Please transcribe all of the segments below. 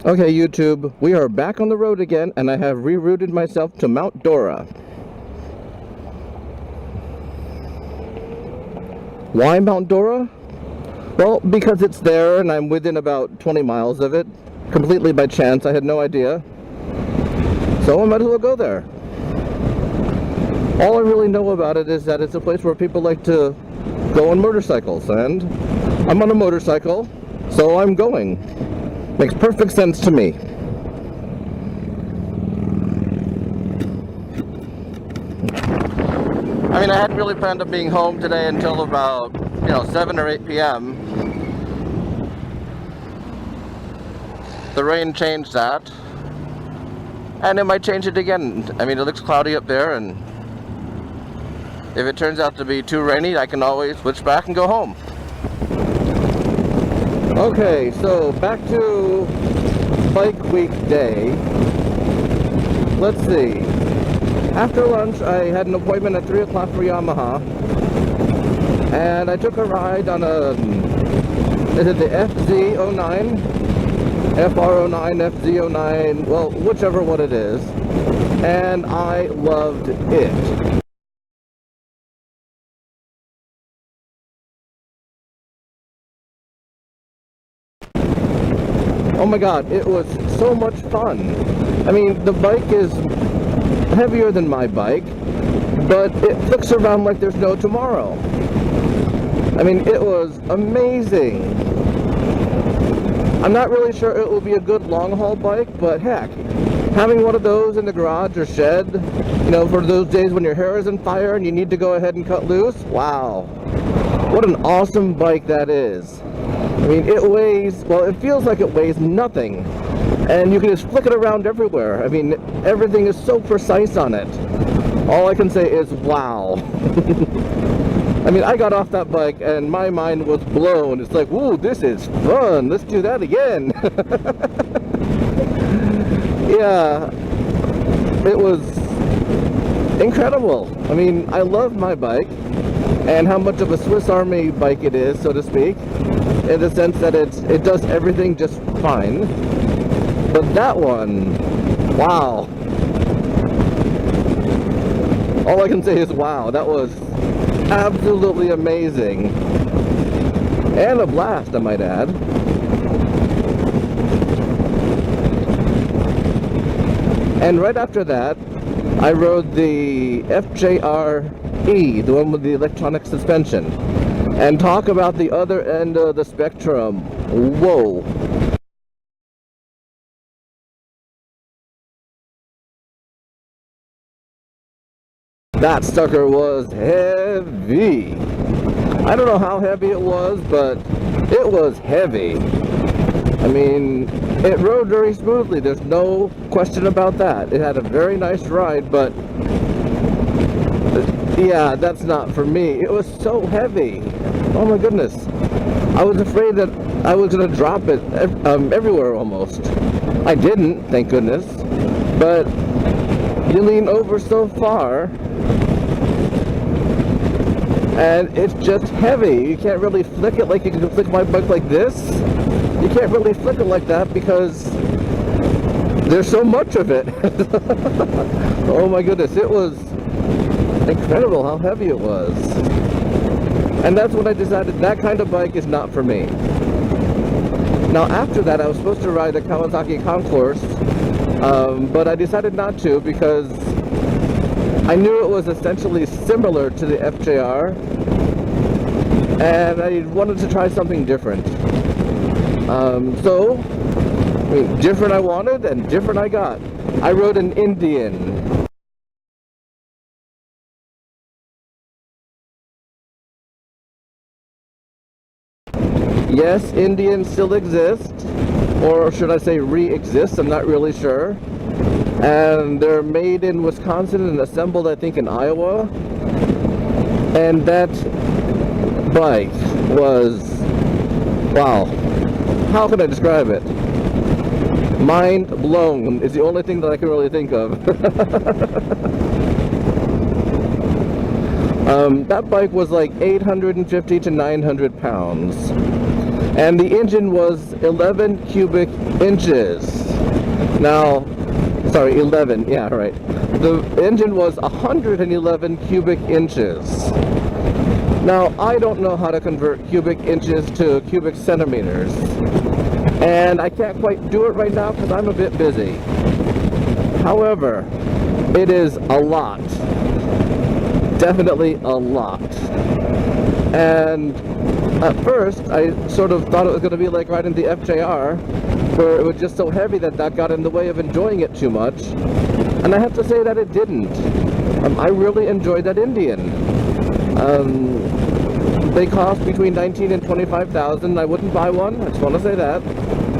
Okay, YouTube, we are back on the road again, and I have rerouted myself to Mount Dora. Why Mount Dora? Well, because it's there and I'm within about 20 miles of it. Completely by chance, I had no idea. So I might as well go there. All I really know about it is that it's a place where people like to go on motorcycles, and I'm on a motorcycle, so I'm going. Makes perfect sense to me. I mean, I hadn't really planned on being home today until about, 7 or 8 p.m. The rain changed that. And it might change it again. I mean, it looks cloudy up there, and if it turns out to be too rainy, I can always switch back and go home. Okay, so back to Bikeweek day. Let's see. After lunch, I had an appointment at 3 o'clock for Yamaha, and I took a ride on is it the FZ09? FR09, FZ09, well, whichever one it is, and I loved it. Oh my god, it was so much fun. I mean, the bike is heavier than my bike, but it flicks around like there's no tomorrow. I mean, it was amazing. I'm not really sure it will be a good long-haul bike, but heck, having one of those in the garage or shed, for those days when your hair is on fire and you need to go ahead and cut loose, wow. What an awesome bike that is. I mean, it weighs, well, it feels like it weighs nothing. And you can just flick it around everywhere. I mean, everything is so precise on it. All I can say is, wow. I mean, I got off that bike and my mind was blown. It's like, whoa, this is fun. Let's do that again. Yeah, it was incredible. I mean, I love my bike and how much of a Swiss Army bike it is, so to speak, in the sense that it does everything just fine. But that one, wow. All I can say is wow, that was absolutely amazing. And a blast, I might add. And right after that, I rode the FJR-E, the one with the electronic suspension. And talk about the other end of the spectrum. Whoa. That sucker was heavy. I don't know how heavy it was, but it was heavy. I mean, it rode very smoothly. There's no question about that. It had a very nice ride, but yeah, that's not for me. It was so heavy. Oh my goodness. I was afraid that I was going to drop it everywhere almost. I didn't, thank goodness. But you lean over so far, and it's just heavy. You can't really flick it like you can flick my bike like this. You can't really flick it like that because there's so much of it. Oh my goodness, it was incredible how heavy it was. And that's when I decided that kind of bike is not for me. Now after that, I was supposed to ride a Kawasaki Concourse, but I decided not to because I knew it was essentially similar to the FJR, and I wanted to try something different. So, I mean, different I wanted and different I got. I rode an Indian. Yes, Indians still exist, or should I say re-exist, I'm not really sure. And they're made in Wisconsin and assembled, I think, in Iowa. And that bike was, wow, how can I describe it? Mind blown is the only thing that I can really think of. That bike was like 850 to 900 pounds. and the engine was 11 cubic inches. Now, sorry, 11, yeah, right. The engine was 111 cubic inches. Now, I don't know how to convert cubic inches to cubic centimeters, and I can't quite do it right now because I'm a bit busy. However, it is a lot. Definitely a lot. And at first, I sort of thought it was going to be like riding the FJR, where it was just so heavy that got in the way of enjoying it too much. And I have to say that it didn't. I really enjoyed that Indian. They cost between $19,000 and $25,000. I wouldn't buy one. I just want to say that.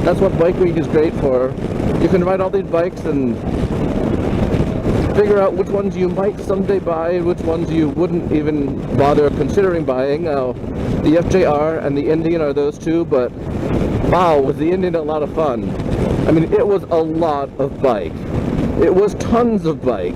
That's what Bikeweek is great for. You can ride all these bikes and figure out which ones you might someday buy and which ones you wouldn't even bother considering buying. Now, the FJR and the Indian are those two, but wow, was the Indian a lot of fun. I mean, it was a lot of bike. It was tons of bike.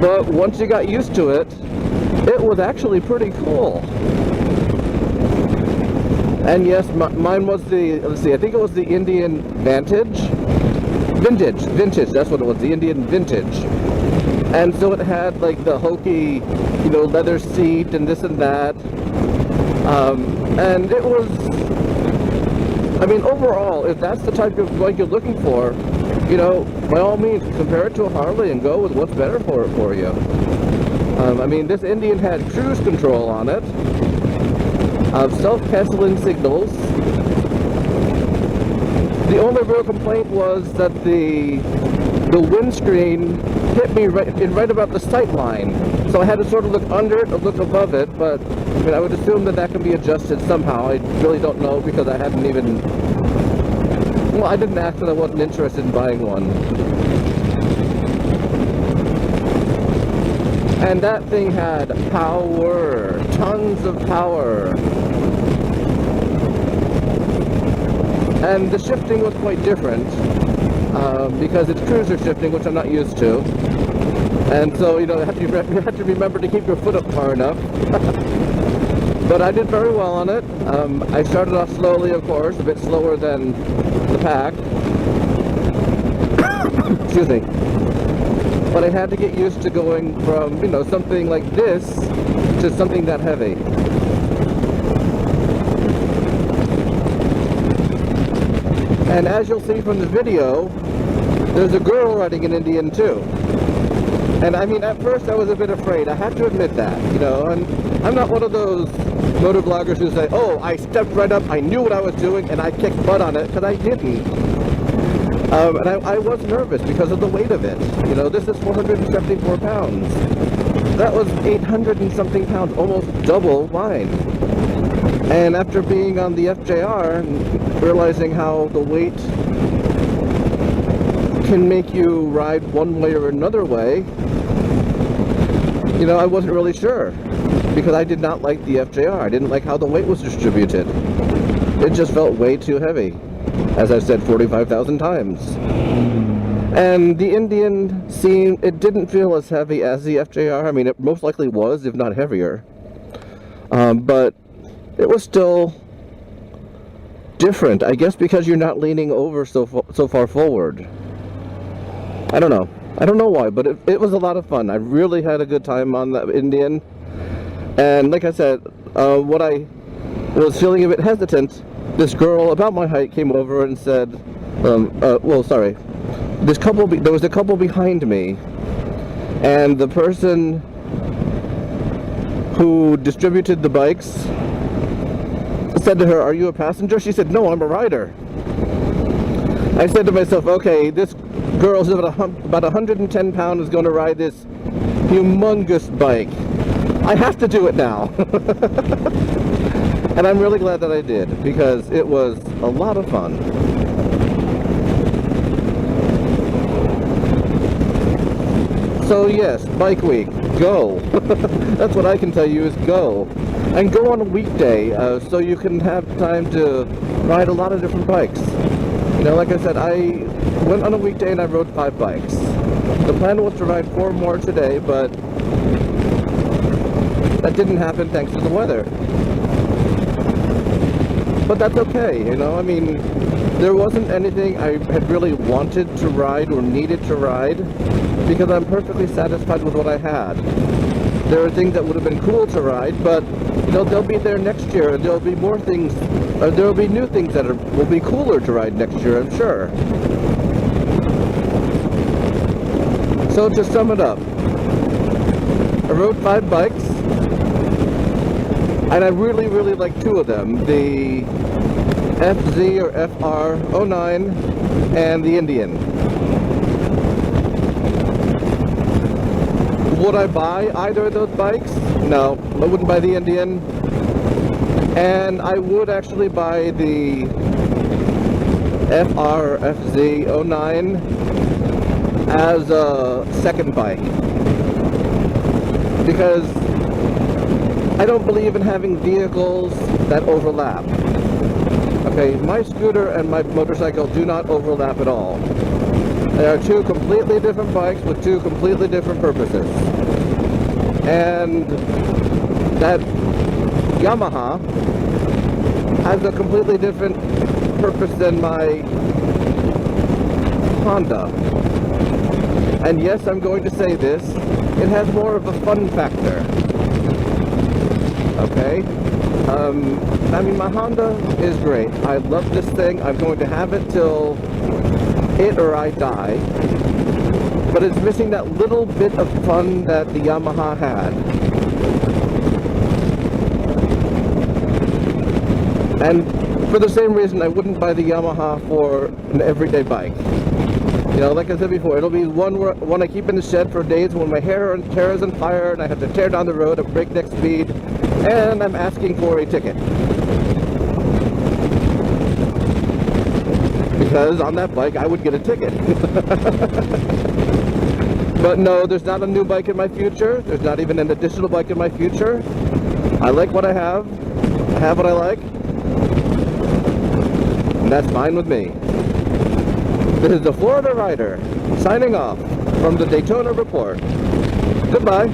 But once you got used to it, it was actually pretty cool. And yes, mine was the, let's see, I think it was the Indian Vintage, that's what it was, the Indian Vintage. And so it had like the hokey, you know, leather seat and this and that. And it was, I mean, overall, if that's the type of bike you're looking for, you know, by all means, compare it to a Harley and go with what's better for you. I mean, this Indian had cruise control on it, self-canceling signals. The only real complaint was that the windscreen hit me right about the sight line. So I had to sort of look under it or look above it, but I mean, I would assume that can be adjusted somehow. I really don't know because I hadn't even, well, I didn't ask because I wasn't interested in buying one. And that thing had power, tons of power. And the shifting was quite different because it's cruiser shifting, which I'm not used to. And so, you know, you have to remember to keep your foot up far enough. But I did very well on it. I started off slowly, of course, a bit slower than the pack. Excuse me. But I had to get used to going from, you know, something like this to something that heavy. And as you'll see from the video, there's a girl riding an Indian too. And I mean, at first I was a bit afraid, I have to admit that, you know, and I'm not one of those motor bloggers who say, oh, I stepped right up, I knew what I was doing, and I kicked butt on it, because I didn't. And I was nervous because of the weight of it. You know, this is 474 pounds. That was 800 and something pounds, almost double mine. And after being on the FJR and realizing how the weight can make you ride one way or another way, you know, I wasn't really sure. Because I did not like the FJR. I didn't like how the weight was distributed. It just felt way too heavy. As I've said 45,000 times. And the Indian it didn't feel as heavy as the FJR. I mean, it most likely was, if not heavier. But it was still different. I guess because you're not leaning over so far forward. I don't know. I don't know why, but it was a lot of fun. I really had a good time on that Indian. And like I said, what I was feeling a bit hesitant, this girl about my height came over and said, well, sorry, there was a couple behind me, and the person who distributed the bikes said to her, are you a passenger? She said, no, I'm a rider. I said to myself, okay, this girl's about 110 pounds is going to ride this humongous bike. I have to do it now. And I'm really glad that I did, because it was a lot of fun. So yes, Bikeweek, go. That's what I can tell you is go. And go on a weekday, so you can have time to ride a lot of different bikes. You know, like I said, I went on a weekday and I rode 5 bikes. The plan was to ride 4 more today, but that didn't happen thanks to the weather. but that's okay, you know. I mean, there wasn't anything I had really wanted to ride or needed to ride, because I'm perfectly satisfied with what I had. There are things that would have been cool to ride, but you know, they'll be there next year. There'll be more things, or there'll be new things that will be cooler to ride next year, I'm sure. So to sum it up, I rode 5 bikes, and I really, really like 2 of them. The FZ or FR09 and the Indian. Would I buy either of those bikes? No, I wouldn't buy the Indian. And I would actually buy the FR or FZ09 as a second bike. Because I don't believe in having vehicles that overlap. Okay, my scooter and my motorcycle do not overlap at all. They are 2 completely different bikes with 2 completely different purposes. And that Yamaha has a completely different purpose than my Honda. And yes, I'm going to say this, it has more of a fun factor. Okay? I mean, my Honda is great. I love this thing. I'm going to have it till it or I die. But it's missing that little bit of fun that the Yamaha had. And for the same reason, I wouldn't buy the Yamaha for an everyday bike. You know, like I said before, it'll be one I keep in the shed for days when my hair is on fire and I have to tear down the road at breakneck speed, and I'm asking for a ticket. Because on that bike, I would get a ticket. But no, there's not a new bike in my future. There's not even an additional bike in my future. I like what I have. I have what I like. And that's fine with me. This is the Florida Rider, signing off from the Daytona Report. Goodbye.